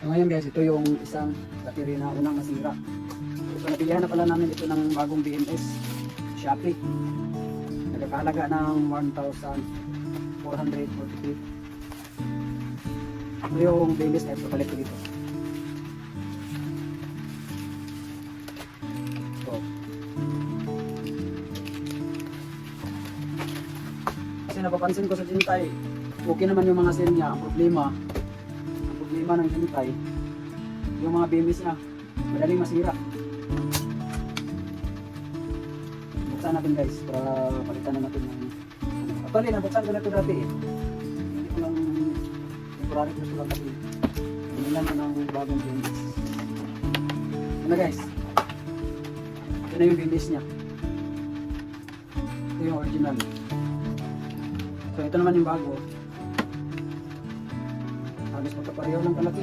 So ngayon guys, ito yung isang battery na unang nasira. So napilihan na pala namin ito ng bagong BMS Shopee. Nagkakahalaga ng 1,443. Ito yung BMS na ipapalit ko dito. So, kasi napapansin ko sa Jintay, okay naman yung mga sale niya. Ang problema ng Jintay, yung mga BMS niya madaling masira. Buksan natin guys para palitan na natin yung actually nabuksan ko na ito dati eh. Hindi ko lang temporary ko lang kasi binilan ko ng bagong BMS. Ano guys, ito na yung BMS niya, ito yung original. So ito naman yung bago. Halos magkapareho ng kalaki.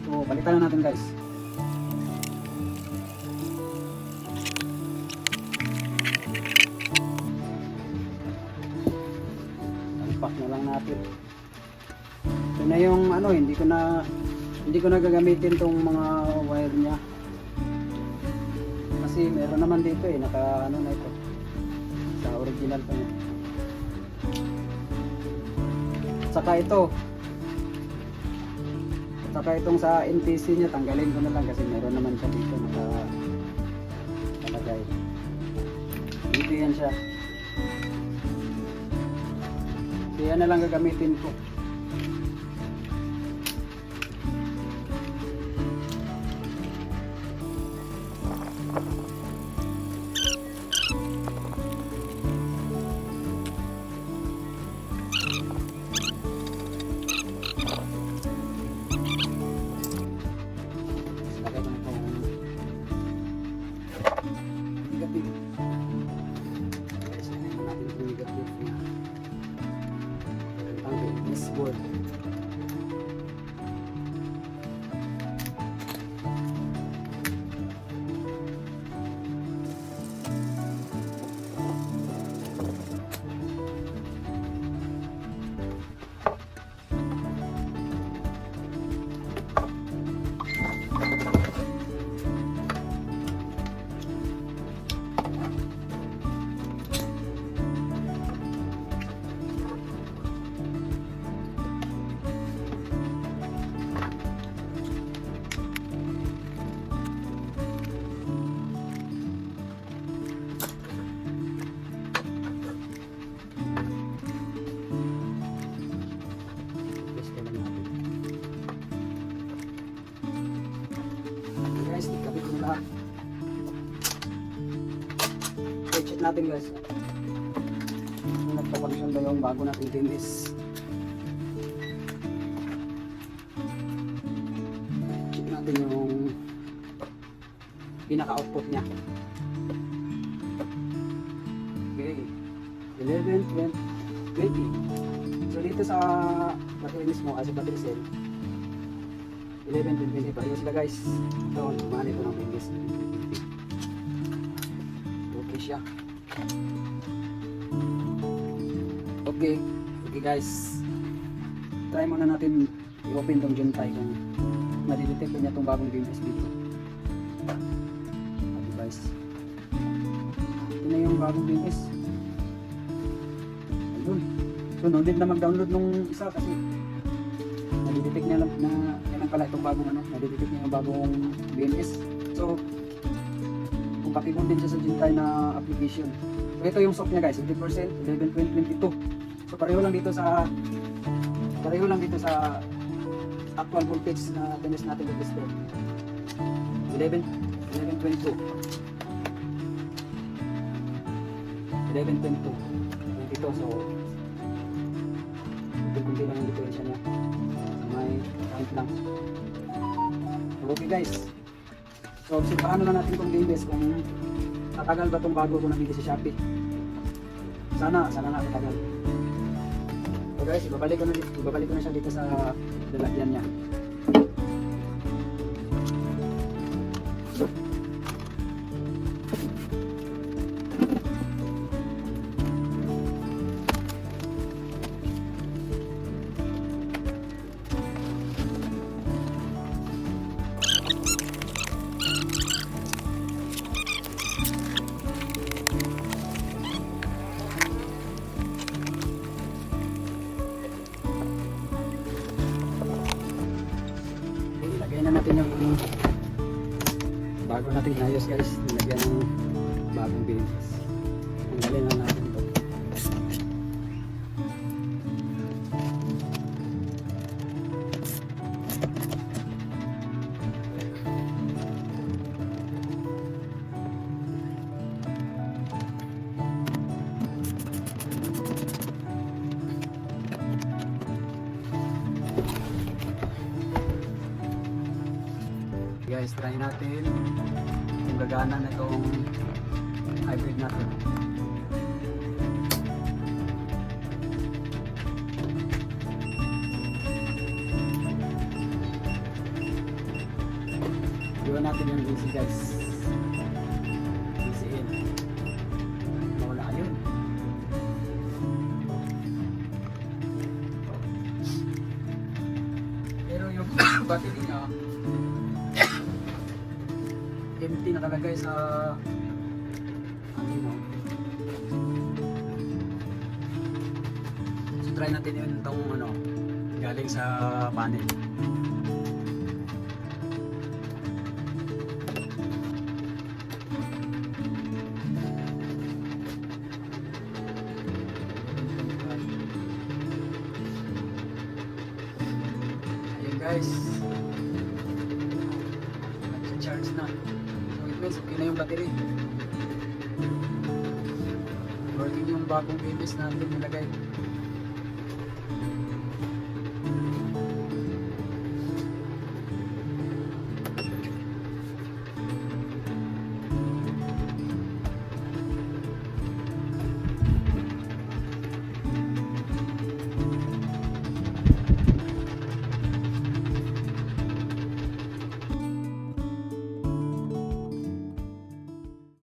So balikan na natin guys. Unpack na lang natin. Ito na yung ano, hindi ko na gagamitin tong mga wire niya. Kasi meron naman dito eh, naka ano na ito. Sa original pa niya. Saka itong sa NTC niya tanggalin ko na lang kasi meron naman siya dito nakalagay. Dito yan siya. Kaya na lang gagamitin ko. Board. Guys, ikabit mo lahat. Okay, check natin guys. Kung nagpa-function ba yung bago nating BMS. Check natin yung pinaka-output niya. Okay. 11, 20. So dito sa battery mismo, as a battery cell, 11, 20, pareho sila guys. Ito, kumani ito ng BMS. Okay siya. Okay guys. Try muna natin i-open tong Jintay kung nadidetect niya itong bagong BMS dito. Okay guys. Ito na yung bagong BMS. Ayun. So no need na mag-download nung isa kasi nadidetect niya lang na yan pala itong bagong ano, nadidetect niya yung bagong BMS. So compatible din siya sa Jintay na application. So ito yung soft niya guys, 50%, 11.22. So pareho lang dito sa actual voltage na tinis natin with this 11.22. 11.22. Dito so kunti lang yung diferensya niya. May point lang. Okay guys. So obserbahan na natin itong BMS kung tatagal ba itong bago ko nabili sa Shopee. Sana nga tatagal. So guys, ibabalik ko na siya dito sa lalagyan niya. na natin yung bago natin inayos guys. Nilagyan ng bagong BMS. Tanggalin na natin ito. Guys, try natin kung gagana na itong hybrid natin. Iwan natin yung DC guys. DC in. Mawala yun. Pero yung battery niya empty nakalagay sa ano. So try natin yun itong ano galing sa panel. Ayun guys, nag-charge na. Okay na yung battery. Working yung bagong BMS natin nilagay.